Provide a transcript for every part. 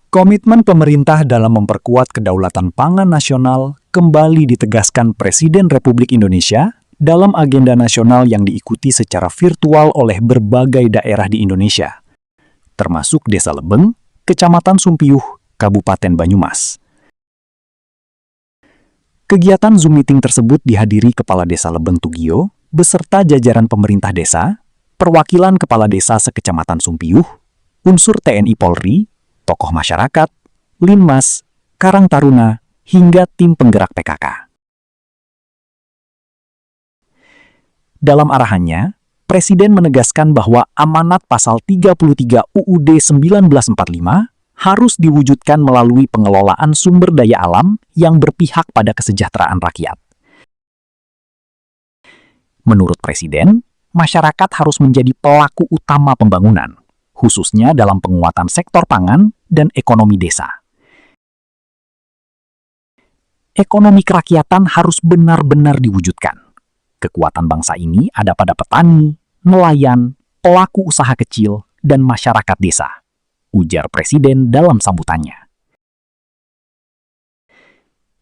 Komitmen pemerintah dalam memperkuat kedaulatan pangan nasional kembali ditegaskan Presiden Republik Indonesia dalam agenda nasional yang diikuti secara virtual oleh berbagai daerah di Indonesia, termasuk Desa Lebeng, Kecamatan Sumpiyuh, Kabupaten Banyumas. Kegiatan Zoom meeting tersebut dihadiri Kepala Desa Lebeng Tugio beserta jajaran pemerintah desa, perwakilan kepala desa sekecamatan Sumpiyuh, unsur TNI Polri, tokoh masyarakat, Linmas, Karang Taruna, hingga tim penggerak PKK. Dalam arahannya, Presiden menegaskan bahwa amanat pasal 33 UUD 1945 harus diwujudkan melalui pengelolaan sumber daya alam yang berpihak pada kesejahteraan rakyat. Menurut Presiden, masyarakat harus menjadi pelaku utama pembangunan, khususnya dalam penguatan sektor pangan dan ekonomi desa. Ekonomi kerakyatan harus benar-benar diwujudkan. Kekuatan bangsa ini ada pada petani, nelayan, pelaku usaha kecil, dan masyarakat desa, ujar Presiden dalam sambutannya.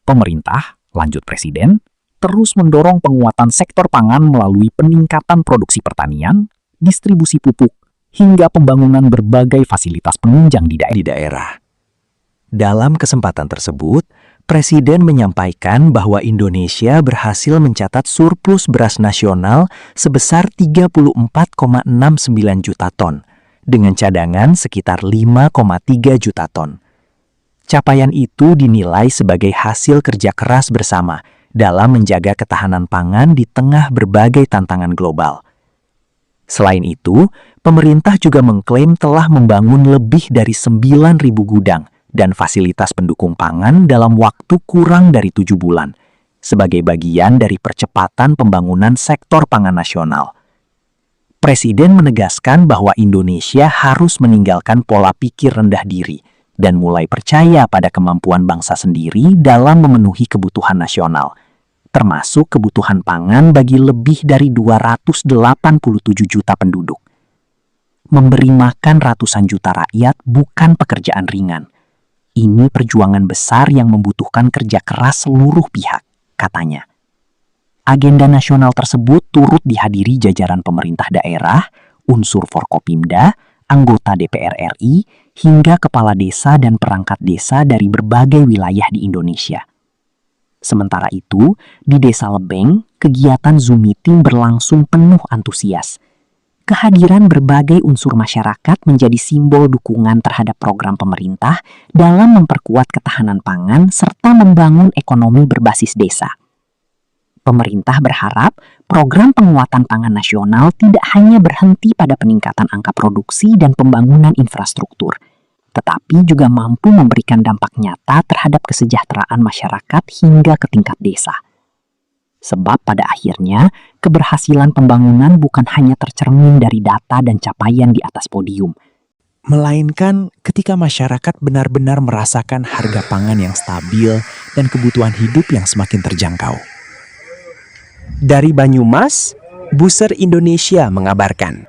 Pemerintah, lanjut Presiden, terus mendorong penguatan sektor pangan melalui peningkatan produksi pertanian, distribusi pupuk, hingga pembangunan berbagai fasilitas penunjang di daerah. Dalam kesempatan tersebut, Presiden menyampaikan bahwa Indonesia berhasil mencatat surplus beras nasional sebesar 34,69 juta ton, dengan cadangan sekitar 5,3 juta ton. Capaian itu dinilai sebagai hasil kerja keras bersama dalam menjaga ketahanan pangan di tengah berbagai tantangan global. Selain itu, pemerintah juga mengklaim telah membangun lebih dari 9.000 gudang dan fasilitas pendukung pangan dalam waktu kurang dari 7 bulan, sebagai bagian dari percepatan pembangunan sektor pangan nasional. Presiden menegaskan bahwa Indonesia harus meninggalkan pola pikir rendah diri dan mulai percaya pada kemampuan bangsa sendiri dalam memenuhi kebutuhan nasional, termasuk kebutuhan pangan bagi lebih dari 287 juta penduduk. Memberi makan ratusan juta rakyat bukan pekerjaan ringan. Ini perjuangan besar yang membutuhkan kerja keras seluruh pihak, katanya. Agenda nasional tersebut turut dihadiri jajaran pemerintah daerah, unsur Forkopimda, anggota DPR RI, hingga kepala desa dan perangkat desa dari berbagai wilayah di Indonesia. Sementara itu, di Desa Lebeng, kegiatan Zoom meeting berlangsung penuh antusias. Kehadiran berbagai unsur masyarakat menjadi simbol dukungan terhadap program pemerintah dalam memperkuat ketahanan pangan serta membangun ekonomi berbasis desa. Pemerintah berharap program penguatan pangan nasional tidak hanya berhenti pada peningkatan angka produksi dan pembangunan infrastruktur, tetapi juga mampu memberikan dampak nyata terhadap kesejahteraan masyarakat hingga ke tingkat desa. Sebab pada akhirnya, keberhasilan pembangunan bukan hanya tercermin dari data dan capaian di atas podium, melainkan ketika masyarakat benar-benar merasakan harga pangan yang stabil dan kebutuhan hidup yang semakin terjangkau. Dari Banyumas, Buser Indonesia mengabarkan.